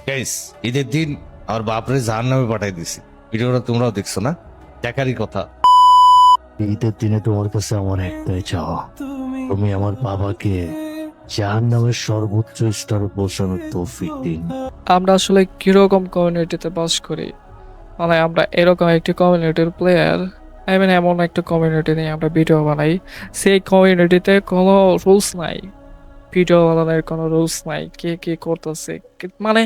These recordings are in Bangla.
গাইস, ঈদের দিন আমার বাপরে জাহান্নামে পাঠাই দিছি। ভিডিওটা তোমরাও দেখছো না? দেখারই কথা। ঈদের দিনে তোমার কাছে আমার একটাই চাওয়া, তুমি আমার বাবাকে জাহান্নামের সর্বোচ্চ স্তরে পৌঁছানোর তৌফিক দিন। আমরা আসলে কিরকম কমিউনিটিতে বাস করি, মানে আমরা এরকম একটি কমিউনিটির প্লেয়ার। এমন একটা কমিউনিটি নিয়ে আমরা ভিডিও বানাই, সেই কমিউনিটিতে কোনো রুলস নাই। ভিডিও বানানোর কোনো রুলস নাই, কে কি করতেছে মানে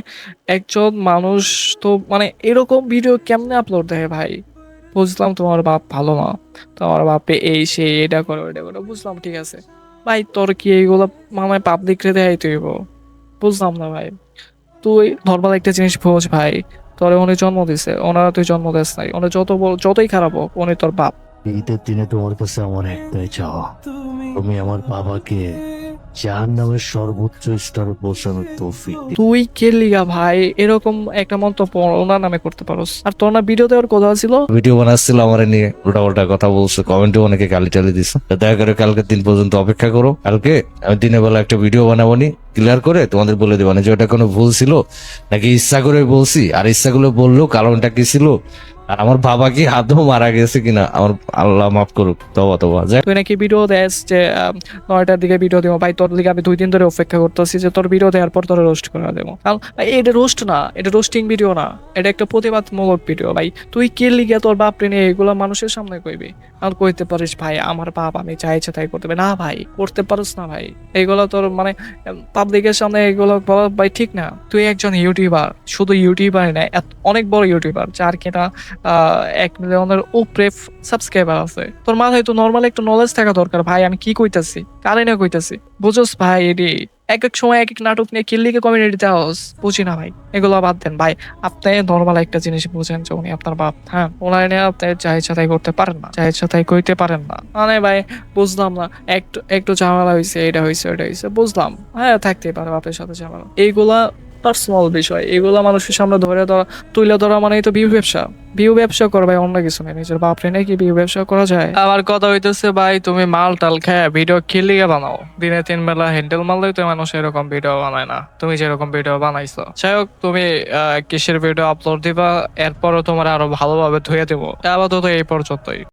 একজন মানুষ তো মানে এরকম ভিডিও কেমনে আপলোড দেয় ভাই? বুঝলাম তোমার বাপ ভালো না, তোমার বাপে এই সেই এটা করে ওইটা করে, বুঝলাম, ঠিক আছে ভাই। তোর কি এইগুলো মানে পাবলিক রে দেয় তুই? বুঝলাম না ভাই। তুই নর্মাল একটা জিনিস বোঝ ভাই, তোরে উনি জন্ম দিছে, ওনারা তুই জন্ম দিস নাই। উনি যতই খারাপ হোক, উনি তোর বাপ। ঈদের দিনে তোমার কাছে আমার একটাই চাওয়া, তুমি আমার বাবাকে জাহান্নামের সর্বোচ্চ স্তরে পৌঁছানোর তৌফিক দিন। তুই কে লিগা ভাই এরকম একটা মন্তব্য ওনার নামে করতে পারোস? আর তোর না ভিডিও দেওয়ার কথা ছিল? ভিডিও বানাচ্ছিল আমার নিয়ে, উল্টা কথা বলছে, কমেন্টে অনেকে গালি টালি দিছে। তো দয়া করে কালকে দিন পর্যন্ত অপেক্ষা করো। কালকে আমি দিনের বেলা একটা ভিডিও বানাবো নি, ক্লিয়ার করে তোমাদের বলে দেবো না যে ওটা কোনো ভুল ছিল নাকি ইচ্ছা করে বলছি, আর ইচ্ছা করে বললো কারণটা কি ছিল, আর আমার বাবা কি হাতও মারা গেছে কিনা, আমার আল্লাহ মাফ করুক। তবা যাক। তুই নাকি ভিডিও দেস যে 9টার দিকে ভিডিও দেবো ভাই, তোর দিকে আমি 2 দিন ধরে অপেক্ষা করতেছি যে তোর ভিডিও দেওয়ার পর তোর রোস্ট করে দেবো। কারণ ভাই এটা রোস্ট না, এটা রোস্টিং ভিডিও না, এটা একটা প্রতিবাদমূলক ভিডিও ভাই। তুই কে লিগে তোর বাপ নিয়ে এগুলো মানুষের সামনে কইবি? আর কইতে পারিস ভাই আমার বাপ, আমি চাই ইচ্ছা তাই করতে পারি না ভাই, করতে পারিস না ভাই। এগুলো তোর মানে পাবলিকের সামনে এগুলো বলা ভাই ঠিক না। তুই একজন ইউটিউবার, শুধু ইউটিউবার না, অনেক বড় ইউটিউবার, যার কিনা 1 মিলিয়নের উপরে সাবস্ক্রাইবার আছে। তোর মাথায় তো নর্মাল একটা নলেজ থাকা দরকার ভাই। আমি কি কইতাছি, কারে না কইতাছি, বুঝোস ভাই? এটি এক এক সময় এক এক নাটক নিয়ে কিল্লিকে কমিউনিটিতে হাউস, বুঝি না ভাই। এগুলো বাদ দেন ভাই। আপনি নর্মাল একটা জিনিস বুঝেন যে উনি আপনার বাপ, হ্যাঁ, ওনার নিয়ে আপনি যা ইচ্ছা তাই করতে পারেন না, যা ইচ্ছা তাই কইতে পারেন না। মানে ভাই বুঝলাম না, একটু একটু ঝামেলা হয়েছে, এটা হয়েছে ওটা হয়েছে, বুঝলাম, হ্যাঁ থাকতেই পারে বাপের সাথে ঝামেলা। এইগুলা পার্সোনাল বিষয়, এগুলা মানুষের সামনে তুলে ধরা মানে তো ভিউ ব্যবসা কর ভাই, অন্য কিছু নেই। নিজের বাপরে নাকি ভিউ ব্যবসা করা যায়? আমার কথা হইতেছে ভাই, তুমি মাল টাল খায় ভিডিও খেলিয়ে বানাও, দিনে 3 বেলা হ্যান্ডেল মারলেই তো মানুষ এরকম ভিডিও বানায় না। তুমি যেরকম ভিডিও বানাইছো, যাই হোক, তুমি কিসের ভিডিও আপলোড দিবা, এরপরও তোমার আরো ভালোভাবে ধুয়ে দেবো। আপাতত এই পর্যন্তই।